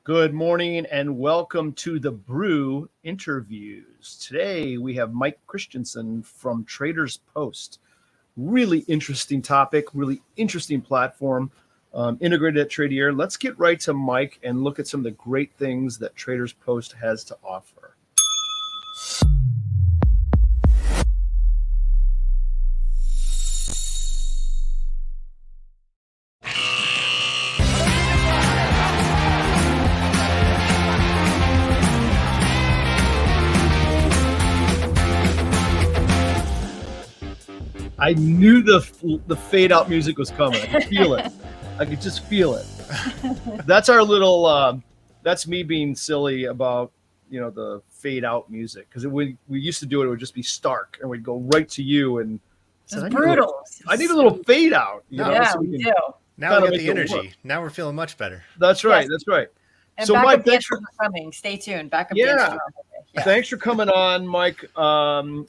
Good morning and welcome to the Brew interviews. Today we have Mike Christensen from Traders Post. Really interesting topic, really interesting platform, integrated at Tradier. Let's get right to Mike and look at some of the great things that Traders Post has to offer. I knew the fade out music was coming. I could feel it. I could just feel it. That's our little. That's me being silly about the fade out music, because we used to do it. It would just be stark, and we'd go right to you and it's brutal. I need a little fade out. We do. Now we got the energy. Now we're feeling much better. That's right. Yes. That's right. And so Mike, thanks for coming. Stay tuned. Backup yeah. Thanks for coming on, Mike.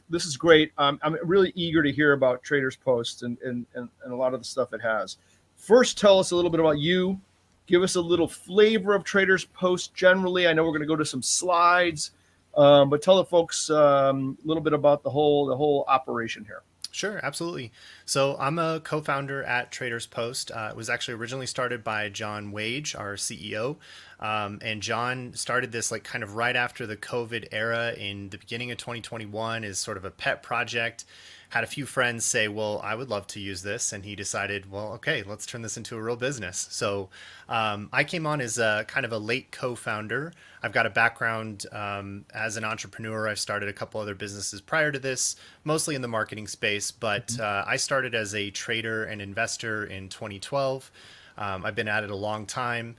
This is great. I'm really eager to hear about Traders Post and a lot of the stuff it has. First, tell us a little bit about you. Give us a little flavor of Traders Post generally. I know we're going to go to some slides, but tell the folks a little bit about the whole operation here. Sure, absolutely. So I'm a co-founder at Traders Post. It was actually originally started by John Wage, our CEO. And John started this kind of right after the COVID era in the beginning of 2021 as sort of a pet project. Had a few friends say, well, I would love to use this. And he decided, well, okay, let's turn this into a real business. So I came on as a kind of a late co-founder. I've got a background as an entrepreneur. I've started a couple other businesses prior to this, mostly in the marketing space. But I started as a trader and investor in 2012. I've been at it a long time.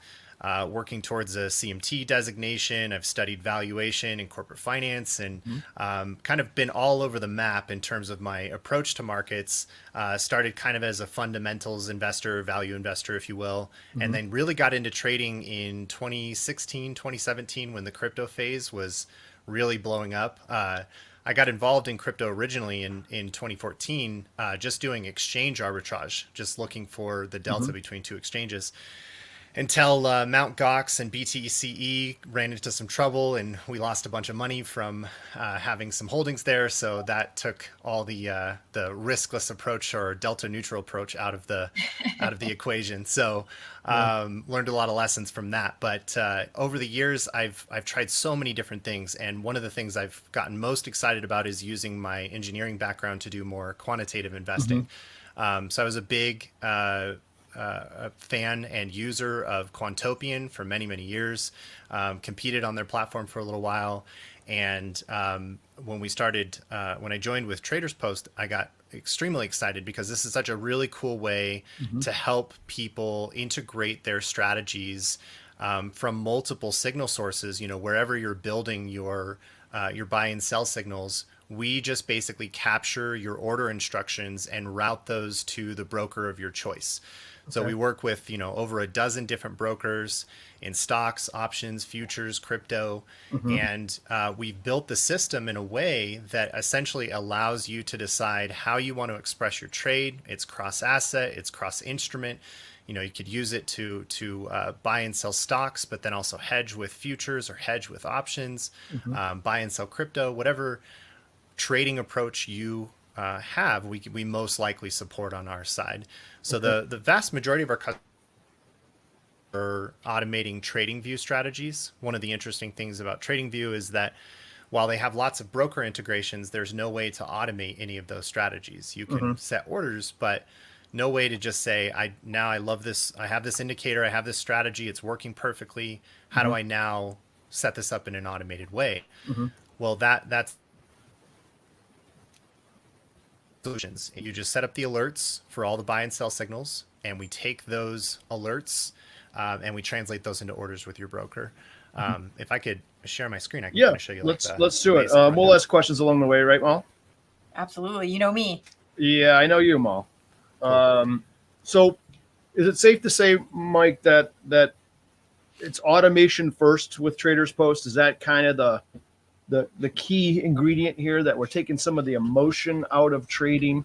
Working towards a CMT designation. I've studied valuation and corporate finance and kind of been all over the map in terms of my approach to markets. Started kind of as a fundamentals investor, value investor, if you will, and then really got into trading in 2016, 2017 when the crypto phase was really blowing up. I got involved in crypto originally in 2014, just doing exchange arbitrage, just looking for the delta between two exchanges. Until Mt. Gox and BTCE ran into some trouble, and we lost a bunch of money from having some holdings there. So that took all the riskless approach or delta neutral approach out of the equation. So learned a lot of lessons from that. But over the years, I've tried so many different things, and one of the things I've gotten most excited about is using my engineering background to do more quantitative investing. So I was a big a fan and user of Quantopian for many, many years, competed on their platform for a little while. And when I joined with Traders Post, I got extremely excited because this is such a really cool way to help people integrate their strategies from multiple signal sources. Wherever you're building your buy and sell signals, we just basically capture your order instructions and route those to the broker of your choice. So we work with, over a dozen different brokers in stocks, options, futures, crypto, and we've built the system in a way that essentially allows you to decide how you want to express your trade. It's cross-asset, it's cross-instrument. You could use it to buy and sell stocks, but then also hedge with futures or hedge with options, buy and sell crypto, whatever trading approach you have, we most likely support on our side. So the vast majority of our customers are automating TradingView strategies. One of the interesting things about TradingView is that while they have lots of broker integrations, there's no way to automate any of those strategies. You can set orders, but no way to just say, I love this. I have this indicator. I have this strategy. It's working perfectly. How do I now set this up in an automated way? Well, that's solutions. You just set up the alerts for all the buy and sell signals, and we take those alerts and we translate those into orders with your broker. If I could share my screen, I can kind of show you. Let's do it. We'll ask questions along the way, right, Mal? Absolutely. You know me. Yeah, I know you, Mal. So is it safe to say, Mike, that it's automation first with Traders Post? Is that kind of the key ingredient here, that we're taking some of the emotion out of trading?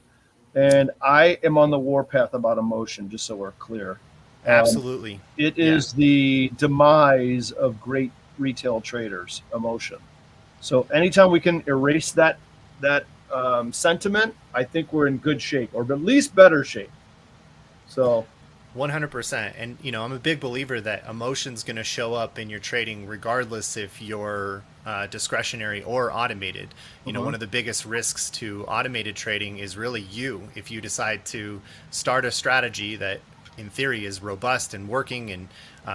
And I am on the warpath about emotion, just so we're clear. Absolutely. It is the demise of great retail traders, emotion. So anytime we can erase that sentiment, I think we're in good shape, or at least better shape. So 100%. And, I'm a big believer that emotion's going to show up in your trading regardless if you're discretionary or automated. One of the biggest risks to automated trading is really you. If you decide to start a strategy that in theory is robust and working and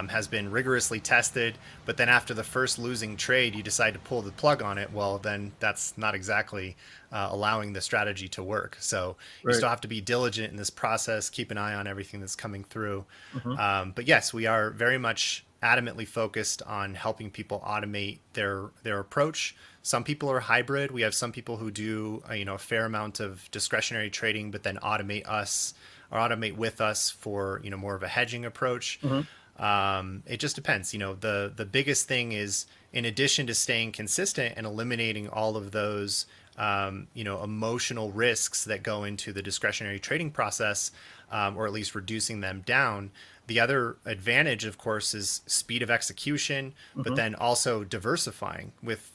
has been rigorously tested, but then after the first losing trade, you decide to pull the plug on it, well, then that's not exactly allowing the strategy to work. So you still have to be diligent in this process, keep an eye on everything that's coming through. But yes, we are very much adamantly focused on helping people automate their approach. Some people are hybrid. We have some people who do a fair amount of discretionary trading, but then automate with us for more of a hedging approach. It just depends. The biggest thing is, in addition to staying consistent and eliminating all of those emotional risks that go into the discretionary trading process, or at least reducing them down. The other advantage, of course, is speed of execution, but then also diversifying with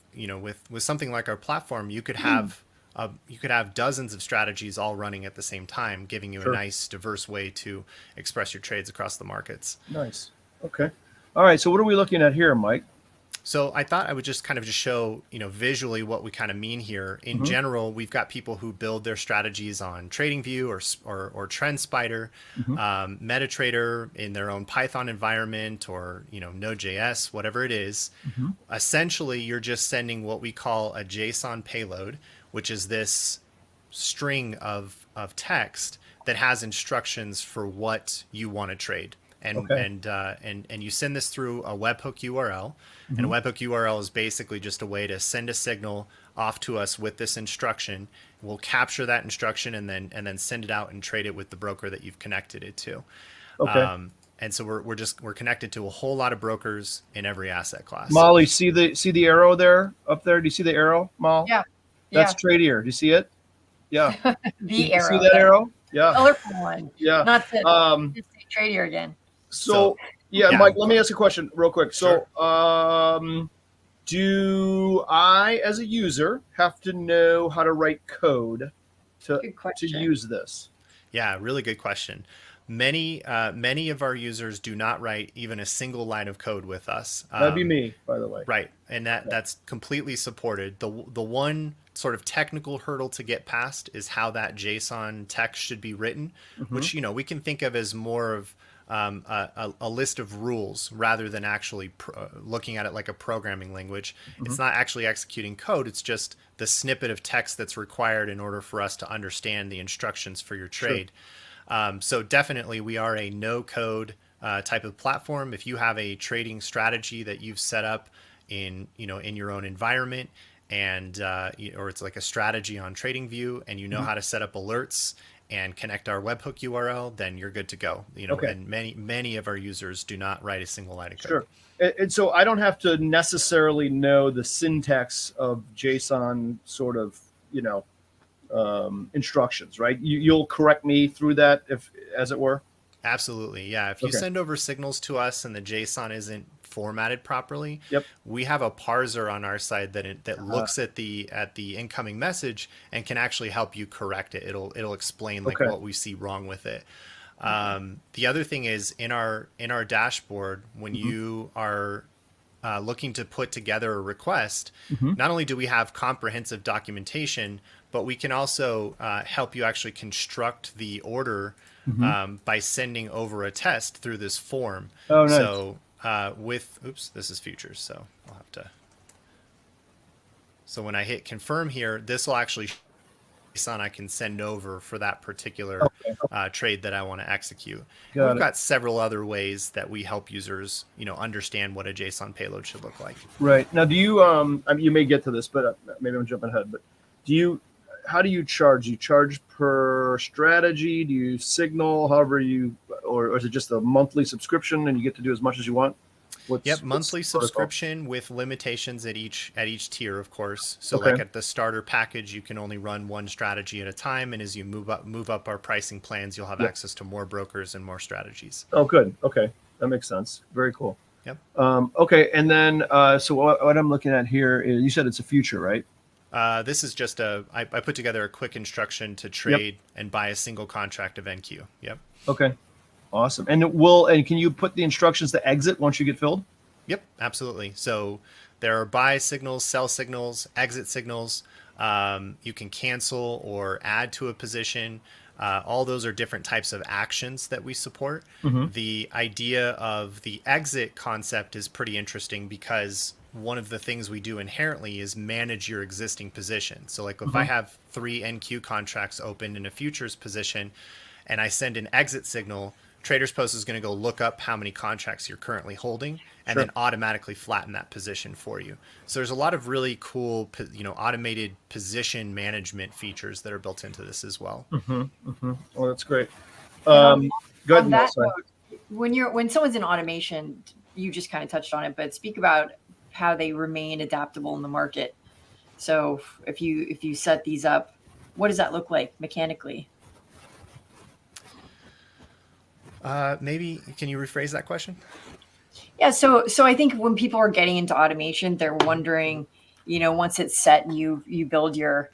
something like our platform. You could have dozens of strategies all running at the same time, giving you a nice, diverse way to express your trades across the markets. Nice. Okay. All right. So what are we looking at here, Mike? So I thought I would just kind of just show, visually what we kind of mean here. In general, we've got people who build their strategies on TradingView or TrendSpider, MetaTrader in their own Python environment, or Node.js, whatever it is. Essentially, you're just sending what we call a JSON payload, which is this string of text that has instructions for what you want to trade. And you send this through a webhook URL, and a webhook URL is basically just a way to send a signal off to us with this instruction. We'll capture that instruction and then send it out and trade it with the broker that you've connected it to. And so we're connected to a whole lot of brokers in every asset class. Molly, see the arrow there up there? Do you see the arrow, Molly? Yeah. That's Tradier. Do you see it? Yeah. The arrow. See that arrow? Yeah. Colorful one. Yeah. Not to say Tradier again. So, Mike, let me ask a question real quick. So, do I, as a user, have to know how to write code to use this? Yeah, really good question. Many of our users do not write even a single line of code with us. That'd be me, by the way. Right, and that's completely supported. The one sort of technical hurdle to get past is how that JSON text should be written, which we can think of as more of a list of rules rather than actually looking at it like a programming language. It's not actually executing code. It's just the snippet of text that's required in order for us to understand the instructions for your trade. So definitely we are a no code type of platform. If you have a trading strategy that you've set up in your own environment, and or it's like a strategy on TradingView, and how to set up alerts and connect our webhook URL, then you're good to go. And many of our users do not write a single line of code. Sure. And so I don't have to necessarily know the syntax of JSON sort of, instructions, right? You'll correct me through that, if, as it were. Absolutely. Yeah. If you send over signals to us and the JSON isn't formatted properly, we have a parser on our side that looks at the incoming message and can actually help you correct it. It'll explain what we see wrong with it. The other thing is in our dashboard, when you are looking to put together a request, not only do we have comprehensive documentation, but we can also help you actually construct the order by sending over a test through this form. Oh, nice. So this is futures, so I'll have to. So when I hit confirm here, this will actually I can send over for that particular trade that I want to execute. We've got several other ways that we help users, understand what a JSON payload should look like. Right. Now, do you, you may get to this, but maybe I'm jumping ahead, but how do you charge? Do you charge per strategy? Do you signal, however or is it just a monthly subscription and you get to do as much as you want? Yep, monthly what's the protocol? subscription with limitations at each tier, of course. So Okay. like at the starter package, you can only run one strategy at a time, and as you move up our pricing plans, you'll have Yep. access to more brokers and more strategies. Oh, good. Okay, that makes sense. Very cool. Yep. Okay, and then so what I'm looking at here is you said it's a future, right? This is just I put together a quick instruction to Yep. trade and buy a single contract of NQ. Yep. Okay. Awesome. And can you put the instructions to exit once you get filled? Yep, absolutely. So there are buy signals, sell signals, exit signals. You can cancel or add to a position. All those are different types of actions that we support. Mm-hmm. The idea of the exit concept is pretty interesting because one of the things we do inherently is manage your existing position. So like if I have 3 NQ contracts open in a futures position and I send an exit signal, Traders Post is going to go look up how many contracts you're currently holding and Sure. then automatically flatten that position for you. So there's a lot of really cool, automated position management features that are built into this as well. Mm-hmm. Mm-hmm. Oh, that's great. And Go ahead, on that Melissa. note, when someone's in automation, you just kind of touched on it, but speak about how they remain adaptable in the market. So if you set these up, what does that look like mechanically? Maybe can you rephrase that question? Yeah, so I think when people are getting into automation, they're wondering, once it's set and you build your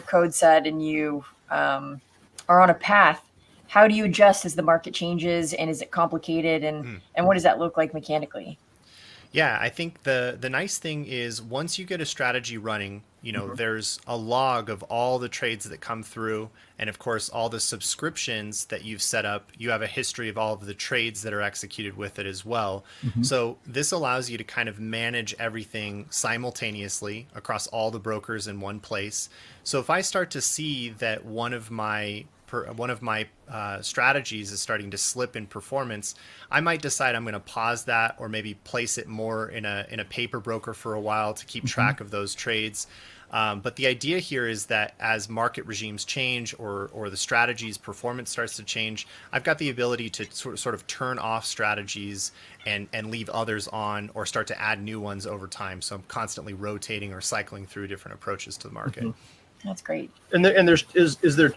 code set and you are on a path, how do you adjust as the market changes, and is it complicated, and what does that look like mechanically? Yeah, I think the nice thing is once you get a strategy running, there's a log of all the trades that come through, and of course all the subscriptions that you've set up. You have a history of all of the trades that are executed with it as well. Mm-hmm. So this allows you to kind of manage everything simultaneously across all the brokers in one place. So if I start to see that one of my strategies is starting to slip in performance, I might decide I'm going to pause that or maybe place it more in a paper broker for a while to keep track of those trades. But the idea here is that as market regimes change or the strategy's performance starts to change, I've got the ability to sort of turn off strategies and leave others on or start to add new ones over time. So I'm constantly rotating or cycling through different approaches to the market. Mm-hmm. That's great. And is there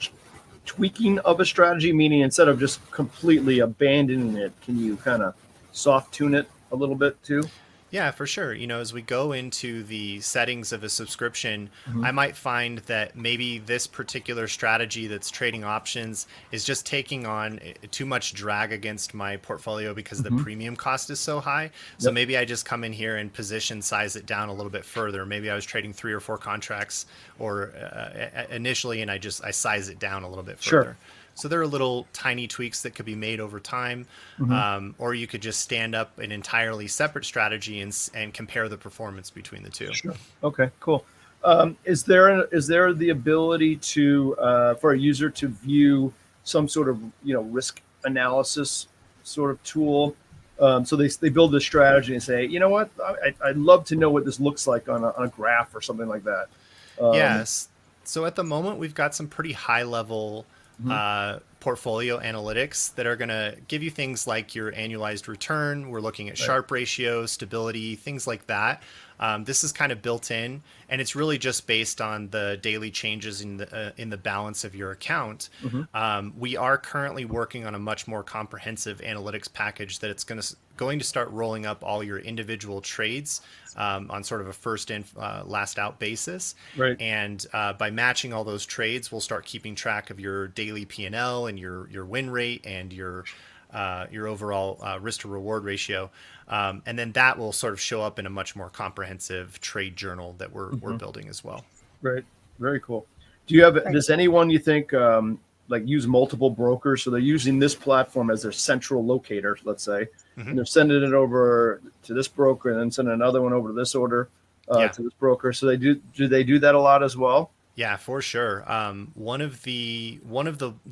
tweaking of a strategy, meaning instead of just completely abandoning it, can you kind of soft tune it a little bit too? Yeah, for sure. As we go into the settings of a subscription, I might find that maybe this particular strategy that's trading options is just taking on too much drag against my portfolio because the premium cost is so high. So maybe I just come in here and position size it down a little bit further. Maybe I was trading 3 or 4 contracts or initially, and I size it down a little bit further. Sure. So there are little tiny tweaks that could be made over time, or you could just stand up an entirely separate strategy and compare the performance between the two. Sure. Okay, cool. Is there the ability to for a user to view some sort of risk analysis sort of tool? So they build this strategy and say, you know what, I'd love to know what this looks like on a graph or something like that. Yes. So at the moment, we've got some pretty high level portfolio analytics that are going to give you things like your annualized return. We're looking at Sharpe ratio, stability, things like that. This is kind of built in, and it's really just based on the daily changes in the balance of your account. We are currently working on a much more comprehensive analytics package that it's going to start rolling up all your individual trades on sort of a first in last out basis. Right. And by matching all those trades, we'll start keeping track of your daily P&L and your win rate and your overall risk to reward ratio. And then that will sort of show up in a much more comprehensive trade journal that we're building as well. Right. Very cool. Does anyone you think like use multiple brokers? So they're using this platform as their central locator, let's say, and they're sending it over to this broker and then sending another one over to this order to this broker. So do they do that a lot as well? Yeah, for sure. One of the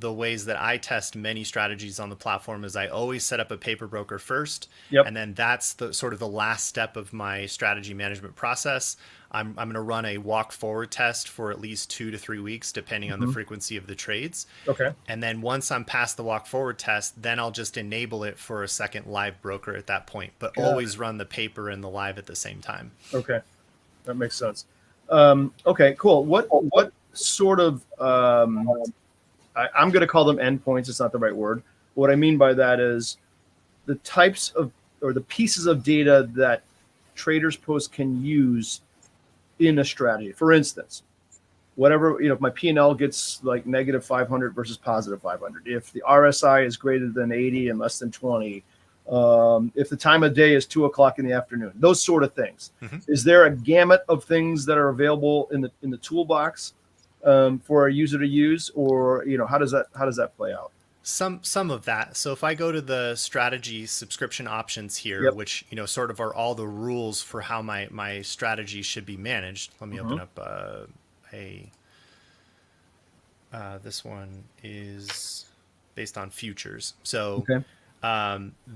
ways that I test many strategies on the platform is I always set up a paper broker first, Yep. and then that's the sort of the last step of my strategy management process. I'm going to run a walk forward test for at least 2 to 3 weeks, depending on the Hmm. frequency of the trades. Okay. And then once I'm past the walk forward test, then I'll just enable it for a second live broker at that point, but Got it. always run the paper and the live at the same time. Okay. That makes sense. Okay, cool. What sort of I'm going to call them endpoints. It's not the right word. What I mean by that is the types of or the pieces of data that traders post can use in a strategy. For instance, whatever, if my P&L gets like negative 500 versus positive 500, if the RSI is greater than 80 and less than 20, if the time of day is 2 o'clock in the afternoon, those sort of things. Mm-hmm. Is there a gamut of things that are available in the toolbox for a user to use, or how does that play out? Some of that. So if I go to the strategy subscription options here, Yep. which sort of are all the rules for how my strategy should be managed. Let me open up this one is based on futures. So Okay.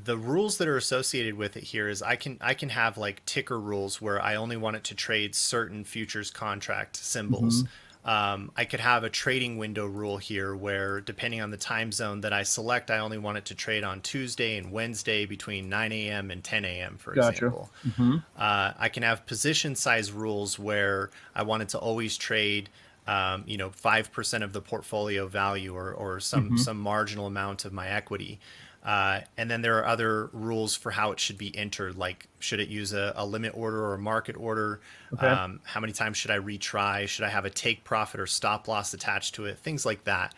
the rules that are associated with it here is I can have like ticker rules where I only want it to trade certain futures contract symbols. I could have a trading window rule here where, depending on the time zone that I select, I only want it to trade on Tuesday and Wednesday between 9 a.m. and 10 a.m., for Gotcha. example. I can have position size rules where I want it to always trade 5% of the portfolio value, or some marginal amount of my equity. And then there are other rules for how it should be entered, like should it use a limit order or a market order? Okay. How many times should I retry? Should I have a take profit or stop loss attached to it? Things like that.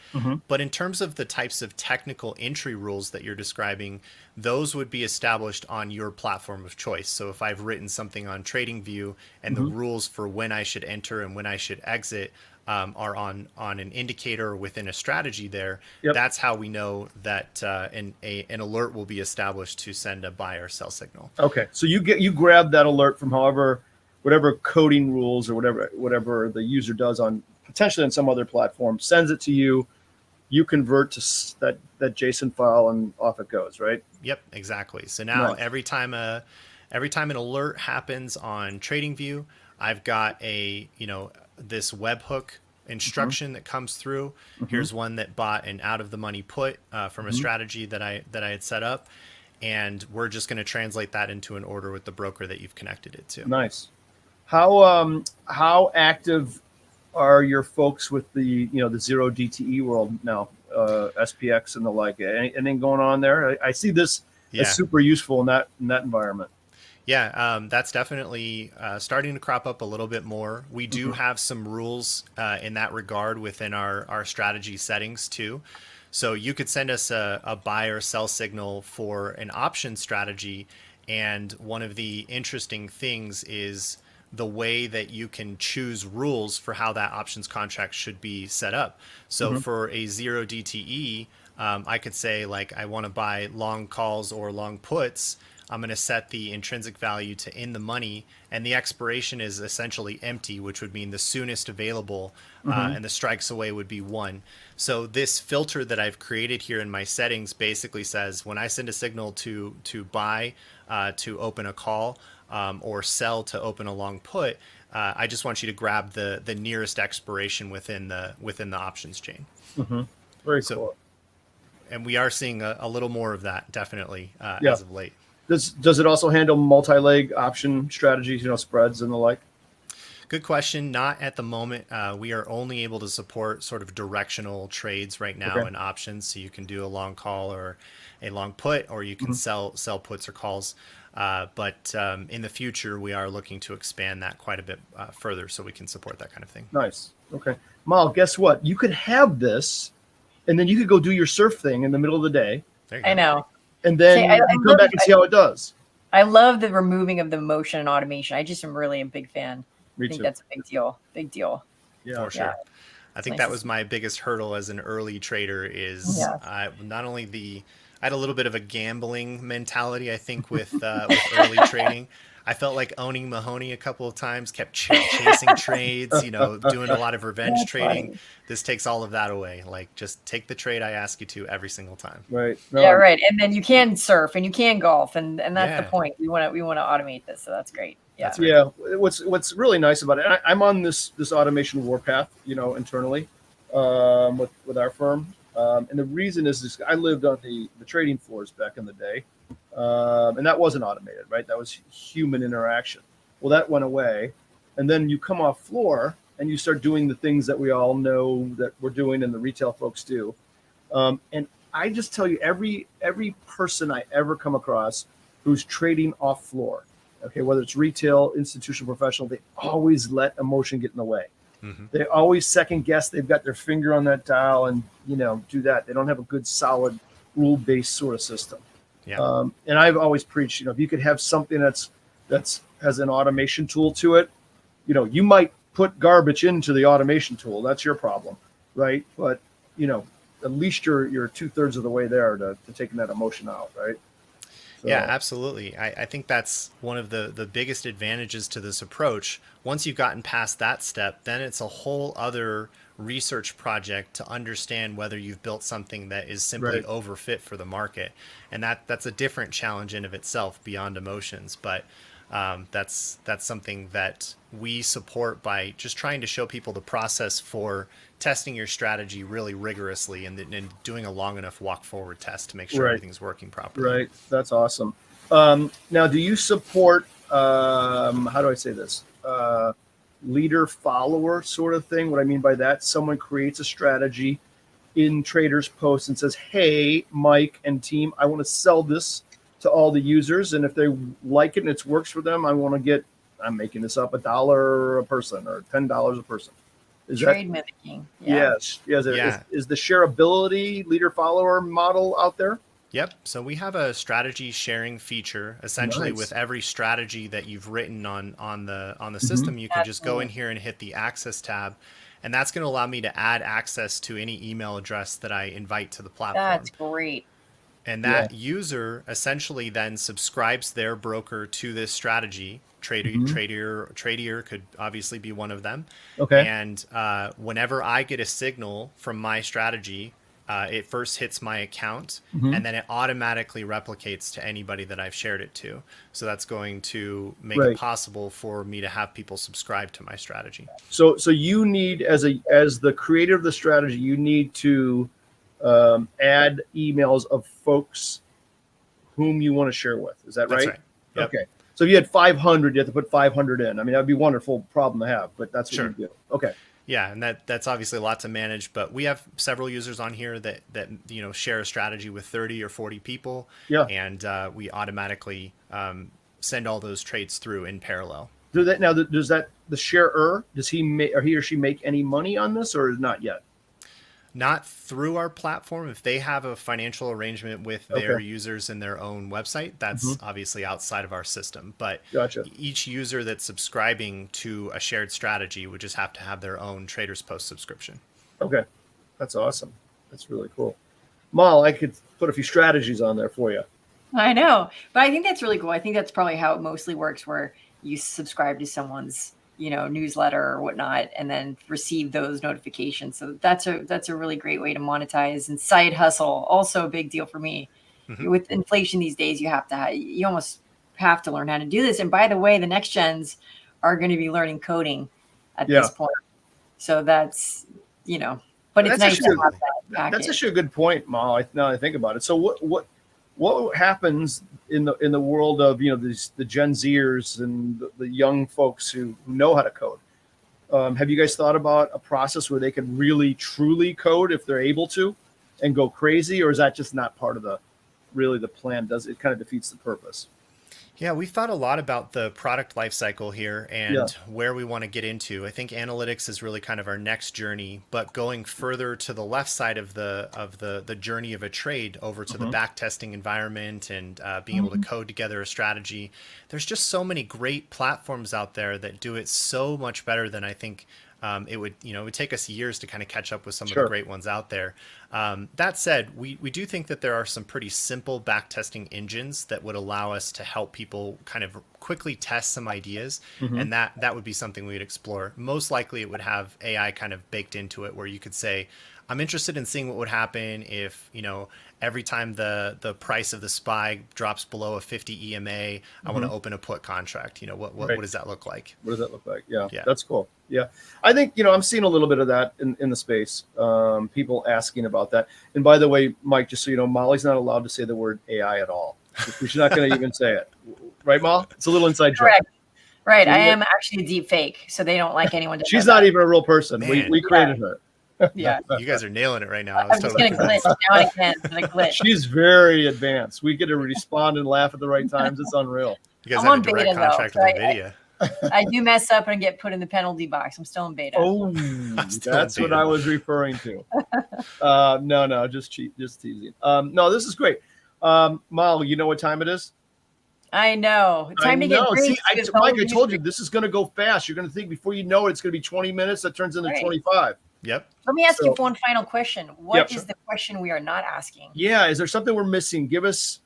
But in terms of the types of technical entry rules that you're describing, those would be established on your platform of choice. So if I've written something on TradingView and the rules for when I should enter and when I should exit are on an indicator within a strategy there, Yep. that's how we know that an alert will be established to send a buy or sell signal. Okay, so you grab that alert from whatever coding rules or whatever the user does on potentially on some other platform, sends it to you. You convert to that JSON file, and off it goes, right? Yep, exactly. So now Nice. every time an alert happens on TradingView, I've got this webhook instruction that comes through. Here's one that bought an out of the money put from a strategy that I had set up, and we're just going to translate that into an order with the broker that you've connected it to. Nice. How active are your folks with the the zero DTE world now, SPX and the like? Anything going on there? I see this Yeah. as super useful in that environment. Yeah, that's definitely starting to crop up a little bit more. We do have some rules in that regard within our strategy settings too. So you could send us a buy or sell signal for an option strategy. And one of the interesting things is the way that you can choose rules for how that options contract should be set up. So for a zero DTE, I could say, like, I want to buy long calls or long puts. I'm going to set the intrinsic value to in the money, and the expiration is essentially empty, which would mean the soonest available, and the strikes away would be 1. So this filter that I've created here in my settings basically says when I send a signal to buy to open a call, or sell to open a long put, I just want you to grab the nearest expiration within the options chain. Very So, cool. and we are seeing a little more of that definitely Yeah. as of late. Does it also handle multi-leg option strategies, spreads and the like? Good question. Not at the moment. We are only able to support sort of directional trades right now Okay. in options. So you can do a long call or a long put, or you can sell puts or calls. But in the future, we are looking to expand that quite a bit further so we can support that kind of thing. Nice. Okay. Mal, guess what? You could have this, and then you could go do your surf thing in the middle of the day, There you go. I know. and then See, I you come love- back and see how it does. I love the removing of the motion and automation. I just am really a big fan. Me I think too. that's a big deal. Big deal. Yeah. For sure. Yeah. I think nice that to was my biggest hurdle as an early trader is Yeah. not only I had a little bit of a gambling mentality, I think, with early trading. I felt like owning Mahoney a couple of times, kept chasing trades, doing a lot of revenge That's trading. funny. This takes all of that away. Like, just take the trade I ask you to every single time. Right. Yeah, No, right. And then you can surf and you can golf, and that's the Yeah, point. We want to automate this, so that's great. Yeah. that's right. yeah. What's really nice about it, I'm on this automation warpath, internally, with our firm. And the reason is this: I lived on the trading floors back in the day, and that wasn't automated, right? That was human interaction. Well, that went away, and then you come off floor and you start doing the things that we all know that we're doing, and the retail folks do. And I just tell you, every person I ever come across who's trading off floor, okay, whether it's retail, institutional, professional, they always let emotion get in the way. Hmm. They always second guess. They've got their finger on that dial and do that. They don't have a good, solid, rule-based sort of system. Yeah. And I've always preached, if you could have something that's has an automation tool to it, you might put garbage into the automation tool. That's your problem, right? But at least you're 2/3 of the way there to taking that emotion out, right? So, Yeah, absolutely. I think that's one of the biggest advantages to this approach. Once you've gotten past that step, then it's a whole other research project to understand whether you've built something that is simply right. overfit for the market. And that's a different challenge in of itself beyond emotions. But that's something that we support by just trying to show people the process for testing your strategy really rigorously and doing a long enough walk forward test to make sure Right. everything's working properly. Right. That's awesome. Now, do you support, how do I say this? Leader follower sort of thing? What I mean by that, someone creates a strategy in Traders Post and says, hey, Mike and team, I want to sell this to all the users. And if they like it and it works for them, I'm making this up, $1 a person or $10 a person. Is Trade mimicking. that, yes. Yeah. Is the shareability leader follower model out there? Yep. So we have a strategy sharing feature. Essentially, Nice. with every strategy that you've written on the Mm-hmm. system, you can just go in Absolutely. here and hit the access tab, and that's going to allow me to add access to any email address that I invite to the platform. That's great. And Yeah. that user essentially then subscribes their broker to this strategy. Mhm. Tradier could obviously be one of them. Okay. And whenever I get a signal from my strategy, it first hits my account, Mhm. and then it automatically replicates to anybody that I've shared it to. So that's going to make Right. it possible for me to have people subscribe to my strategy. So you need, as the creator of the strategy, you need to add emails of folks whom you want to share with. Is that That's right? right. Yep. Okay. So if you had 500, you have to put 500 in. I mean, that'd be a wonderful problem to have, but that's what Sure. you do. Okay. Yeah, and that's obviously a lot to manage, but we have several users on here that share a strategy with 30 or 40 people, Yeah. and we automatically send all those trades through in parallel. Does the sharer, does he or she make any money on this, or not yet? Not through our platform. If they have a financial arrangement with their Okay. users in their own website, that's obviously outside of our system. But Gotcha. each user that's subscribing to a shared strategy would just have to have their own Traders Post subscription. Okay. That's awesome. That's really cool. Mal, I could put a few strategies on there for you. I know, but I think that's really cool. I think that's probably how it mostly works, where you subscribe to someone's newsletter or whatnot, and then receive those notifications. So that's a really great way to monetize. And side hustle, also a big deal for me. Mhm. With inflation these days, you almost have to learn how to do this. And by the way, the next gens are going to be learning coding at Yeah. this point. So that's but it's That's nice actually to a- have that package. That's actually a good point, Mal. Now I think about it. So what happens in the world of the Gen Zers and the young folks who know how to code? Have you guys thought about a process where they can really truly code if they're able to, and go crazy, or is that just not part of the plan? Does it kind of defeats the purpose? Yeah, we've thought a lot about the product lifecycle here and Yeah. where we want to get into. I think analytics is really kind of our next journey, but going further to the left side of the journey of a trade over to the back testing environment and being able to code together a strategy. There's just so many great platforms out there that do it so much better than I think it would take us years to kind of catch up with some of Sure. the great ones out there. That said, we do think that there are some pretty simple backtesting engines that would allow us to help people kind of quickly test some ideas. Mhm. And that would be something we'd explore. Most likely it would have AI kind of baked into it, where you could say, I'm interested in seeing what would happen if, every time the price of the SPY drops below a 50 EMA, I want to open a put contract. What does that look like? What does that look like? Yeah, Yeah. that's cool. Yeah, I think I'm seeing a little bit of that in the space. People asking about that. And by the way, Mike, just so you know, Molly's not allowed to say the word AI at all. She's not going to even say it, right, Molly? It's a little inside joke. Correct. Right. I am actually a deep fake, so they don't like anyone to. She's not even a real person. Man. We created her. Yeah. You guys are nailing it right now. I'm just going to glitch now and again. I'm gonna glitch. She's very advanced. We get to respond and laugh at the right times. It's unreal. You guys I'm have on a direct beta, though, contract so with NVIDIA. I do mess up and get put in the penalty box. I'm still in beta. Oh, Still that's in what beta. I was referring to. No, just teasing. No, this is great. Molly, you know what time it is? I know. Time to get drinks. See, because Mike, all I told you this is going to go fast. You're going to think before you know it, it's going to be 20 minutes. That turns into Right. 25. Yep. Let me ask So- you one final question. What is sure. the question we are not asking? Yeah, is there something we're missing? Give us.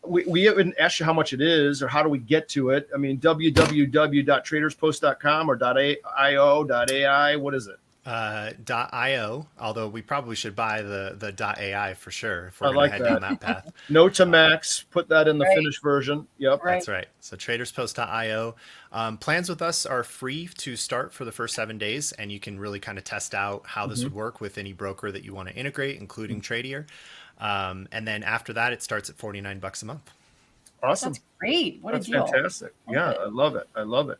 We haven't asked you how much it is or how do we get to it. I mean, www.traderspost.com or .io.ai. What is it? .io, although we probably should buy the .ai for sure if we're I going like to head that. down that path. Note to max. Put that in the Right. finished version. Yep. Right. That's right. So traderspost.io. Plans with us are free to start for the first 7 days, and you can really kind of test out how this would work with any broker that you want to integrate, including Tradier. And then after that, it starts at $49 a month. Awesome. That's great. What That's a deal. fantastic. Yeah, Love it. I love it.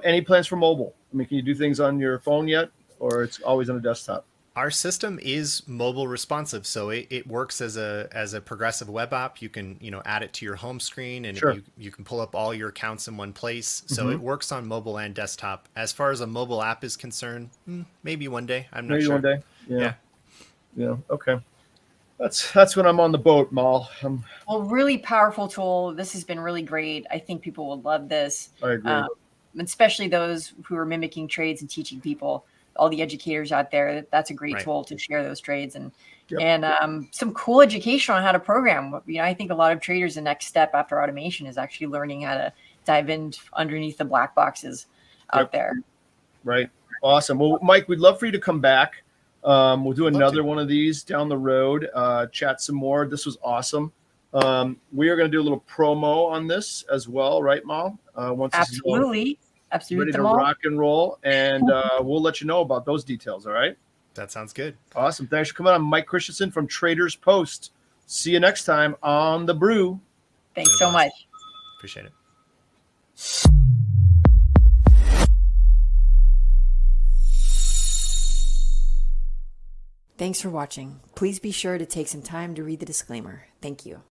Any plans for mobile? I mean, can you do things on your phone yet, or it's always on a desktop? Our system is mobile responsive, so it works as a progressive web app. You can add it to your home screen, and Sure. you can pull up all your accounts in one place. So it works on mobile and desktop. As far as a mobile app is concerned, maybe one day. I'm not Maybe sure. one day. Yeah. Okay. That's when I'm on the boat, Mal. Well, really powerful tool. This has been really great. I think people will love this, I agree. especially those who are mimicking trades and teaching people. All the educators out there, that's a great Right. tool to share those trades and Yep. some cool education on how to program. I think a lot of traders, the next step after automation is actually learning how to dive in underneath the black boxes out there. Right. Awesome. Well, Mike, we'd love for you to come back. We'll do Love another to. one of these down the road, chat some more. This was awesome. We are going to do a little promo on this as well, right, Mal? Once this is all Absolutely. ready Absolutely. to rock and roll, and we'll let you know about those details, all right? That sounds good. Awesome. Thanks for coming on. Mike Christensen from Traders Post. See you next time on The Brew. Thanks so much. Appreciate it. Thanks for watching. Please be sure to take some time to read the disclaimer. Thank you.